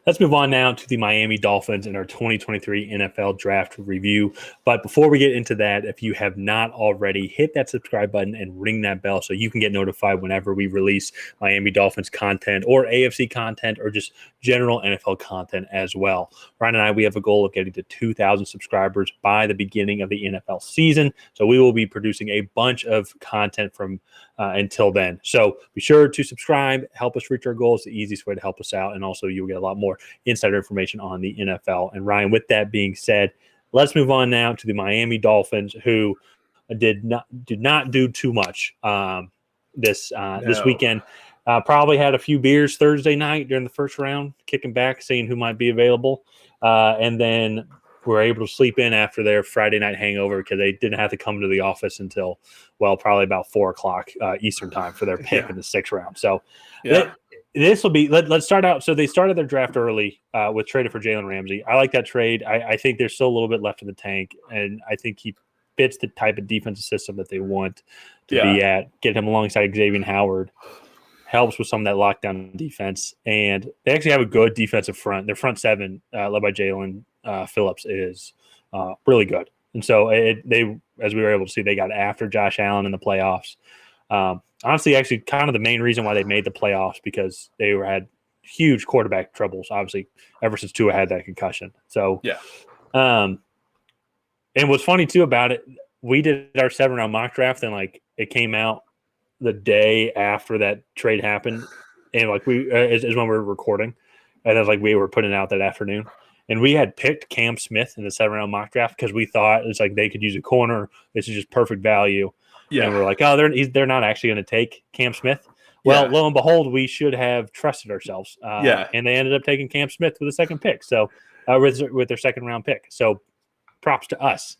Let's move on now to the Miami Dolphins and our 2023 NFL Draft review. But before we get into that, if you have not already, hit that subscribe button and ring that bell so you can get notified whenever we release Miami Dolphins content or AFC content or just general NFL content as well. Ryan and I, we have a goal of getting to 2,000 subscribers by the beginning of the NFL season. So we will be producing a bunch of content from until then. So be sure to subscribe, help us reach our goals. The easiest way to help us out. And also you'll get a lot more insider information on the NFL. And Ryan, with that being said, let's move on now to the Miami Dolphins, who did not do too much this weekend. Probably had a few beers Thursday night during the first round, kicking back, seeing who might be available, and then were able to sleep in after their Friday night hangover because they didn't have to come to the office until, probably about 4 o'clock Eastern time for their pick in the 6th round. So this will be – let's start out. So they started their draft early with traded for Jalen Ramsey. I like that trade. I think there's still a little bit left in the tank, and I think he fits the type of defensive system that they want to be at. Get him alongside Xavier Howard. Helps with some of that lockdown defense. And they actually have a good defensive front. Their front seven, led by Jalen Phillips, is really good. And so they, as we were able to see, they got after Josh Allen in the playoffs. Honestly, actually, kind of the main reason why they made the playoffs because they had huge quarterback troubles, obviously, ever since Tua had that concussion. So, and what's funny, too, about it, we did our 7-round mock draft, and, it came out the day after that trade happened, and we is when we were recording, and then we were putting it out that afternoon, and we had picked Cam Smith in the 7-round mock draft because we thought it's they could use a corner. This is just perfect value. And we're they're not actually going to take Cam Smith. Well, lo and behold, we should have trusted ourselves. And they ended up taking Cam Smith with the second pick. So with their 2nd round pick. So props to us.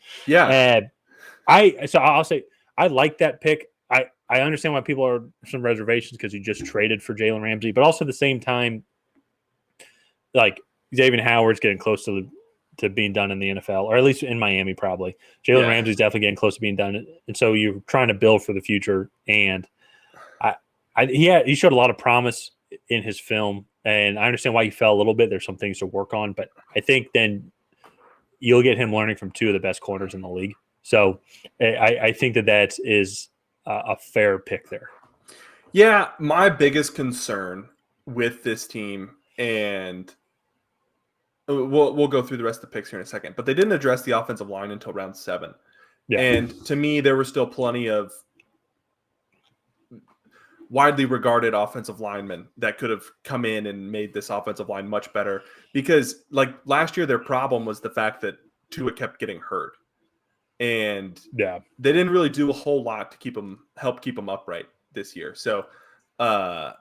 I'll say I like that pick. I understand why people are some reservations because he just traded for Jalen Ramsey, but also at the same time, Xavier Howard's getting close to being done in the NFL, or at least in Miami, probably. Jalen Ramsey's definitely getting close to being done, and so you're trying to build for the future. And he showed a lot of promise in his film, and I understand why he fell a little bit. There's some things to work on, but I think then you'll get him learning from 2 of the best corners in the league. So I think that is a fair pick there. Yeah, my biggest concern with this team, and we'll go through the rest of the picks here in a second, but they didn't address the offensive line until round 7. And to me, there were still plenty of widely regarded offensive linemen that could have come in and made this offensive line much better because last year, their problem was the fact that Tua kept getting hurt. And they didn't really do a whole lot to help keep him upright this year. So I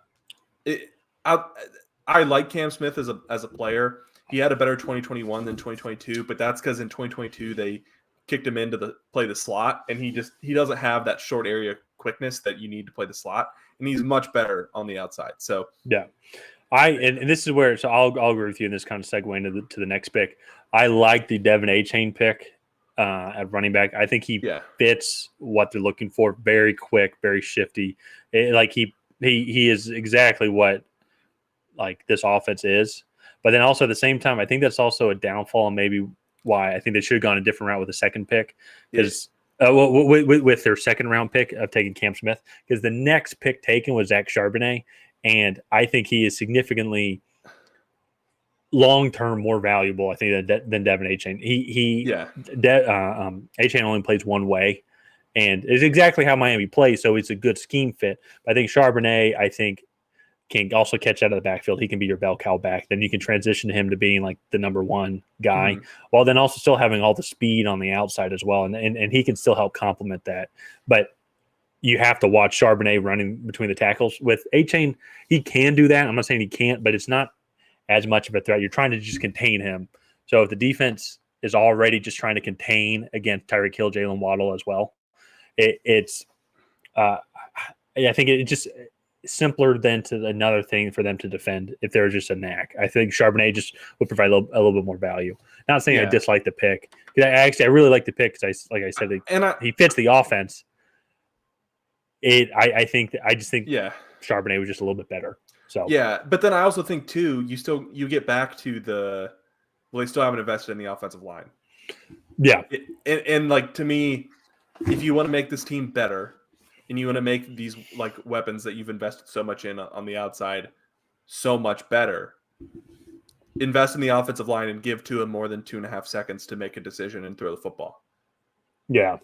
like Cam Smith as a player. He had a better 2021 than 2022, but that's because in 2022 they kicked him into play the slot, and he doesn't have that short area quickness that you need to play the slot, and he's much better on the outside. So and this is where I'll agree with you in this kind of segue into to the next pick. I like the Devin Achane pick. At running back, I think he fits what they're looking for. Very quick, very shifty. He is exactly what this offense is. But then also at the same time, I think that's also a downfall, and maybe why I think they should have gone a different route with the second pick because with their 2nd round pick of taking Cam Smith, because the next pick taken was Zach Charbonnet, and I think he is significantly long-term more valuable, I think, than Devin Achane. Achane only plays one way, and it's exactly how Miami plays, so it's a good scheme fit. But I think Charbonnet, can also catch out of the backfield. He can be your bell cow back. Then you can transition him to being the number 1 guy, while then also still having all the speed on the outside as well, and he can still help complement that. But you have to watch Charbonnet running between the tackles. With Achane, he can do that. I'm not saying he can't, but it's not as much of a threat. You're trying to just contain him. So if the defense is already just trying to contain against Tyreek Hill, Jalen Waddle as well, I think it's just simpler than to another thing for them to defend if they're just a knack. I think Charbonnet just would provide a little bit more value. Not saying I dislike the pick. I really like the pick because he fits the offense. I just think Charbonnet was just a little bit better. So yeah, but then I also think too, you get back to they still haven't invested in the offensive line. yeah, And like to me, if you want to make this team better, and you want to make these like weapons that you've invested so much in on the outside so much better, invest in the offensive line and give Tua more than 2.5 seconds to make a decision and throw the football. yeah.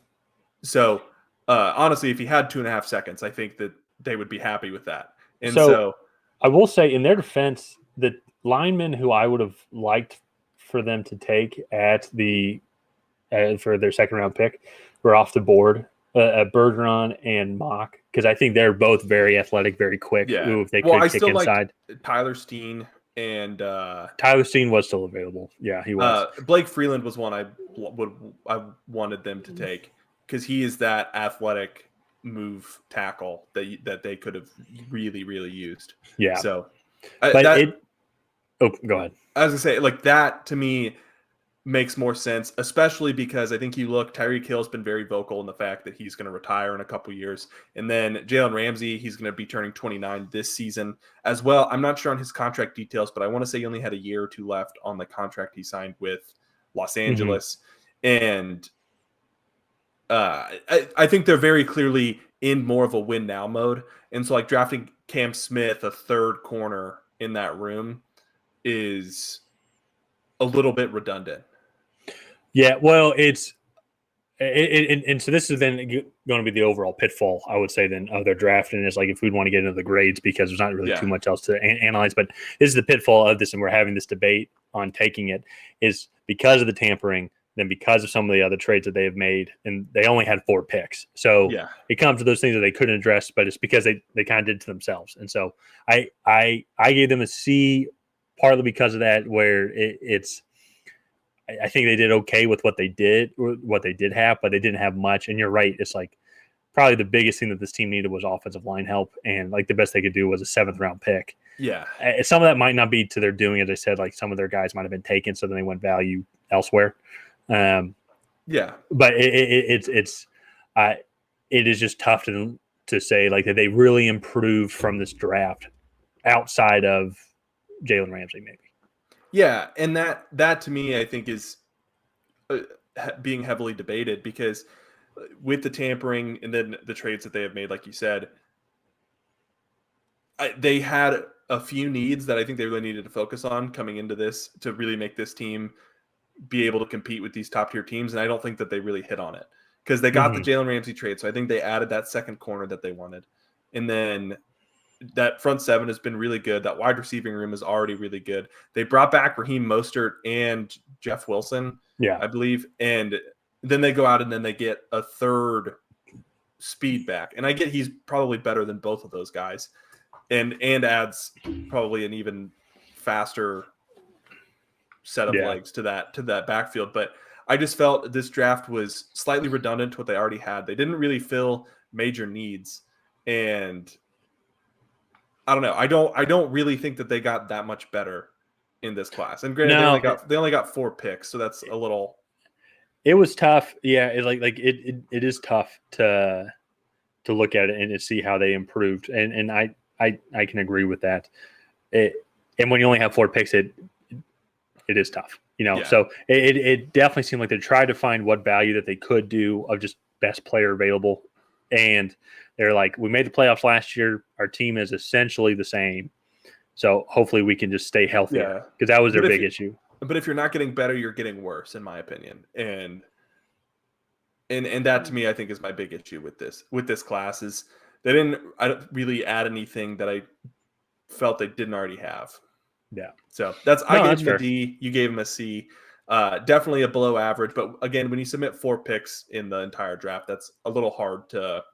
So honestly, if he had 2.5 seconds, I think that they would be happy with that. And So I will say, in their defense, the linemen who I would have liked for them to take at for their second round pick were off the board. Bergeron and Mock, because I think they're both very athletic, very quick. yeah, Ooh, if they well, could I kick still inside. like Tyler Steen and Tyler Steen was still available. Yeah, he was. Blake Freeland was one I wanted them to take because he is that athletic move tackle that they could have really used. Yeah. So, But go ahead. I was gonna say like that to me makes more sense, especially because I think Tyreek Hill's been very vocal in the fact that he's going to retire in a couple years. And then Jalen Ramsey, he's going to be turning 29 this season as well. I'm not sure on his contract details, but I want to say he only had a year or two left on the contract he signed with Los Angeles. And I think they're very clearly in more of a win now mode. And so like drafting Cam Smith, a third corner in that room, is a little bit redundant. Yeah, well, and so this is then going to be the overall pitfall, I would say, then of their draft. And it's like if we'd want to get into the grades because there's not really too much else to analyze. But this is the pitfall of this, and we're having this debate on taking it, is because of the tampering, then because of some of the other trades that they have made, and they only had 4 picks. So it comes to those things that they couldn't address, but it's because they kind of did it to themselves. And so I gave them a C, partly because of that, where it's – I think they did okay with what they did have, but they didn't have much. And you're right. It's like probably the biggest thing that this team needed was offensive line help. And like the best they could do was a 7th round pick. Yeah. Some of that might not be to their doing. As I said, like some of their guys might've been taken. So then they went value elsewhere. But it is just tough to say like that they really improved from this draft outside of Jalen Ramsey, maybe. Yeah, and that to me, I think, is being heavily debated because with the tampering and then the trades that they have made, like you said, they had a few needs that I think they really needed to focus on coming into this to really make this team be able to compete with these top-tier teams, and I don't think that they really hit on it because they got the Jalen Ramsey trade, so I think they added that second corner that they wanted, and then that front 7 has been really good. That wide receiving room is already really good. They brought back Raheem Mostert and Jeff Wilson, I believe. And then they go out and then they get a third speed back. And I get he's probably better than both of those guys and adds probably an even faster set of legs to that backfield. But I just felt this draft was slightly redundant to what they already had. They didn't really fill major needs. And I don't know. I don't really think that they got that much better in this class. And granted, they only got 4 picks, so that's a little. It was tough. Yeah, it is tough to look at it and to see how they improved. And I can agree with that. And when you only have 4 picks, it is tough. So it definitely seemed like they tried to find what value that they could do of just best player available. And they're like, we made the playoffs last year. Our team is essentially the same. So hopefully we can just stay healthy because that was their big issue. But if you're not getting better, you're getting worse, in my opinion. And that to me, I think is my big issue with this class is they didn't really add anything that I felt they didn't already have. Yeah. So I gave them a D. You gave them a C. Definitely a below average. But again, when you submit 4 picks in the entire draft, that's a little hard to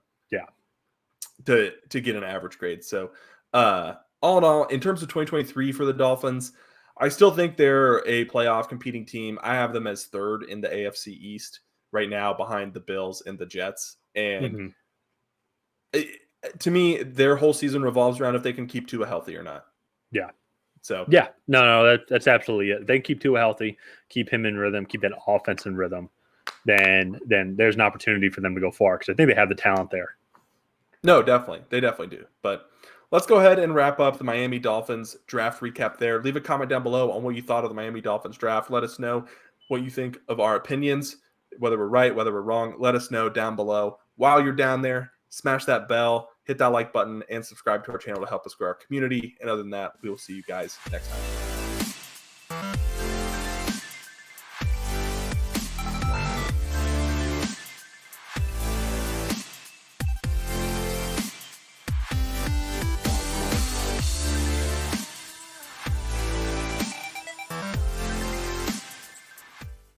get an average grade. So all in all, in terms of 2023 for the Dolphins, I still think they're a playoff competing team. I have them as 3rd in the AFC East right now behind the Bills and the Jets. And to me, their whole season revolves around if they can keep Tua healthy or not. Yeah. So that's absolutely it. They keep Tua healthy, keep him in rhythm, keep that offense in rhythm. Then there's an opportunity for them to go far because I think they have the talent there. No, definitely. They definitely do. But let's go ahead and wrap up the Miami Dolphins draft recap there. Leave a comment down below on what you thought of the Miami Dolphins draft. Let us know what you think of our opinions, whether we're right, whether we're wrong. Let us know down below. While you're down there, smash that bell, hit that like button, and subscribe to our channel to help us grow our community. And other than that, we will see you guys next time.